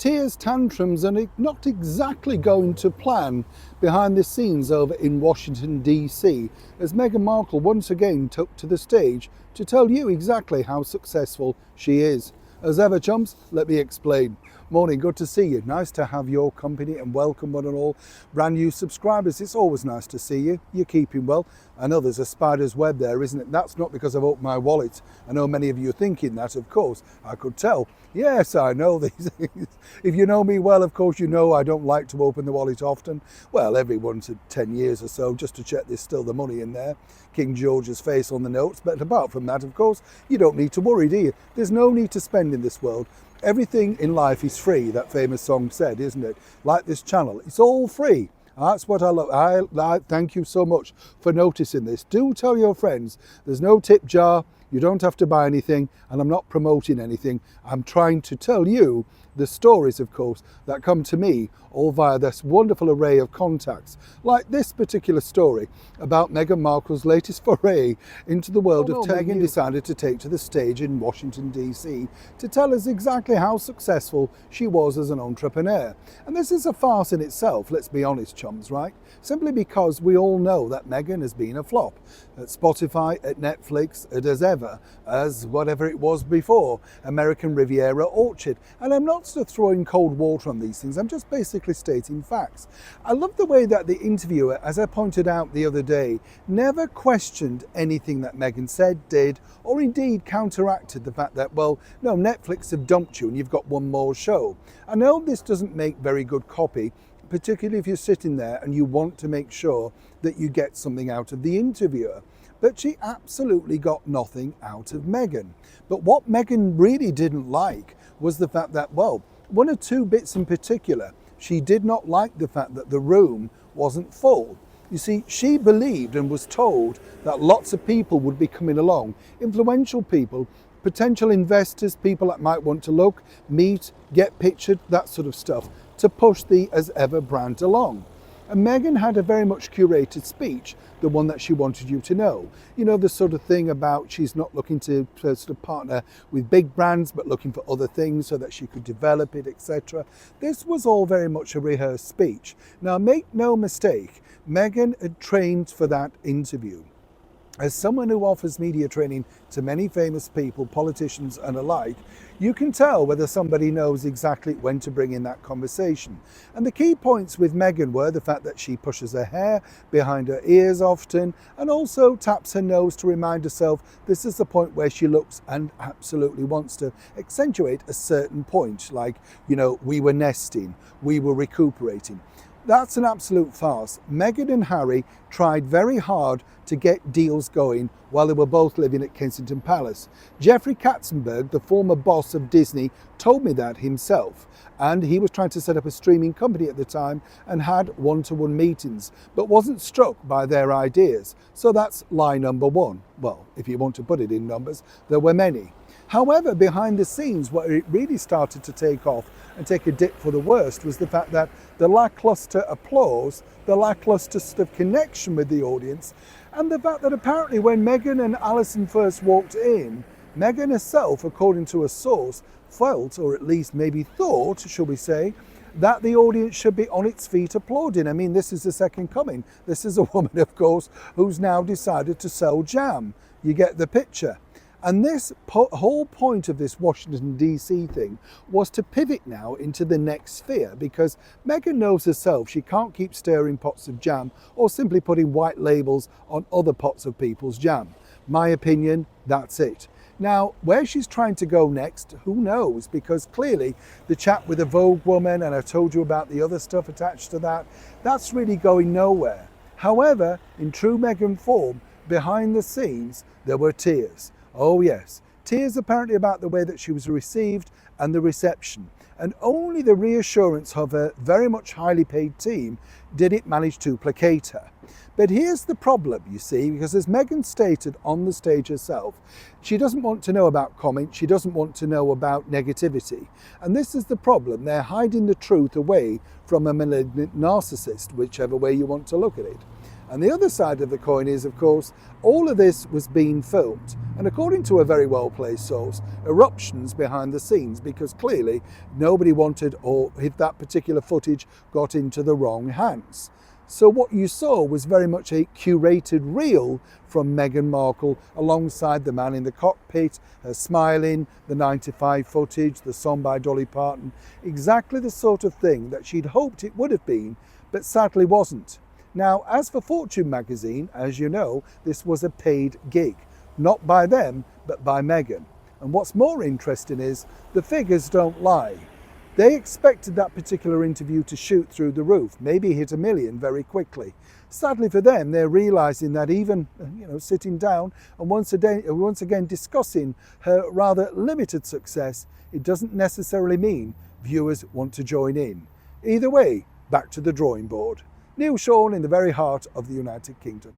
Tears, tantrums, and not exactly going to plan behind the scenes over in Washington, D.C., as Meghan Markle once again took to the stage to tell you exactly how successful she is. As ever, chums, let me explain. Morning, good to see you. Nice to have your company and welcome one and all. Brand new subscribers, it's always nice to see you. You're keeping well. I know there's a spider's web there, isn't it? That's not because I've opened my wallet. I know many of you are thinking that, of course. I could tell. Yes, I know these things. If you know me well, of course, you know I don't like to open the wallet often. Well, every once in 10 years or so, just to check there's still the money in there. King George's face on the notes. But apart from that, of course, you don't need to worry, do you? There's no need to spend in this world. Everything in life is free, that famous song said, isn't it? Like this channel, it's all free. That's what I love. I thank you so much for noticing this. Do tell your friends, there's no tip jar, you don't have to buy anything, and I'm not promoting anything. I'm trying to tell you the stories, of course, that come to me all via this wonderful array of contacts, like this particular story about Meghan Markle's latest foray into the world of tech. Meghan decided to take to the stage in Washington, D.C. to tell us exactly how successful she was as an entrepreneur. And this is a farce in itself, let's be honest, chums, right? Simply because we all know that Meghan has been a flop at Spotify, at Netflix, as whatever it was before, American Riviera Orchard. And I'm not sort of throwing cold water on these things, I'm just basically stating facts. I love the way that the interviewer, as I pointed out the other day, never questioned anything that Meghan said, did, or indeed counteracted the fact that, well, no, Netflix have dumped you and you've got one more show. I know this doesn't make very good copy, particularly if you're sitting there and you want to make sure that you get something out of the interviewer. But she absolutely got nothing out of Meghan. But what Meghan really didn't like was the fact that, well, one or two bits in particular, she did not like the fact that the room wasn't full. You see, she believed and was told that lots of people would be coming along, influential people, potential investors, people that might want to look, meet, get pictured, that sort of stuff, to push the As Ever brand along. And Meghan had a very much curated speech, the one that she wanted you to know. You know, the sort of thing about she's not looking to sort of partner with big brands, but looking for other things so that she could develop it, etc. This was all very much a rehearsed speech. Now, make no mistake, Meghan had trained for that interview. As someone who offers media training to many famous people, politicians and alike, you can tell whether somebody knows exactly when to bring in that conversation. And the key points with Meghan were the fact that she pushes her hair behind her ears often, and also taps her nose to remind herself this is the point where she looks and absolutely wants to accentuate a certain point, like, you know, we were nesting, we were recuperating. That's an absolute farce. Meghan and Harry tried very hard to get deals going while they were both living at Kensington Palace. Jeffrey Katzenberg, the former boss of Disney, told me that himself. And he was trying to set up a streaming company at the time and had one-to-one meetings, but wasn't struck by their ideas. So that's lie number one. Well, if you want to put it in numbers, there were many. However, behind the scenes, where it really started to take off and take a dip for the worst was the fact that the lackluster applause, the lackluster sort of connection with the audience, and the fact that apparently when Meghan and Alison first walked in, Meghan herself, according to a source, felt, or at least maybe thought, shall we say, that the audience should be on its feet applauding. I mean, this is the second coming. This is a woman, of course, who's now decided to sell jam. You get the picture. And this whole point of this Washington, D.C. thing was to pivot now into the next sphere, because Meghan knows herself she can't keep stirring pots of jam or simply putting white labels on other pots of people's jam. My opinion, that's it. Now, where she's trying to go next, who knows? Because clearly the chat with the Vogue woman, and I told you about the other stuff attached to that, that's really going nowhere. However, in true Meghan form, behind the scenes, there were tears. Oh yes, tears apparently about the way that she was received and the reception. And only the reassurance of her very much highly paid team did it manage to placate her. But here's the problem, you see, because as Meghan stated on the stage herself, she doesn't want to know about comments, she doesn't want to know about negativity. And this is the problem, they're hiding the truth away from a malignant narcissist, whichever way you want to look at it. And the other side of the coin is, of course, all of this was being filmed. And according to a very well-placed source, eruptions behind the scenes, because clearly nobody wanted, or if that particular footage got into the wrong hands. So what you saw was very much a curated reel from Meghan Markle alongside the man in the cockpit, her smiling, the 95 footage, the song by Dolly Parton. Exactly the sort of thing that she'd hoped it would have been, but sadly wasn't. Now, as for Fortune magazine, as you know, this was a paid gig, not by them, but by Meghan. And what's more interesting is the figures don't lie. They expected that particular interview to shoot through the roof, maybe hit 1 million very quickly. Sadly for them, they're realising that even sitting down and once again discussing her rather limited success, it doesn't necessarily mean viewers want to join in. Either way, back to the drawing board. Neil Sean in the very heart of the United Kingdom.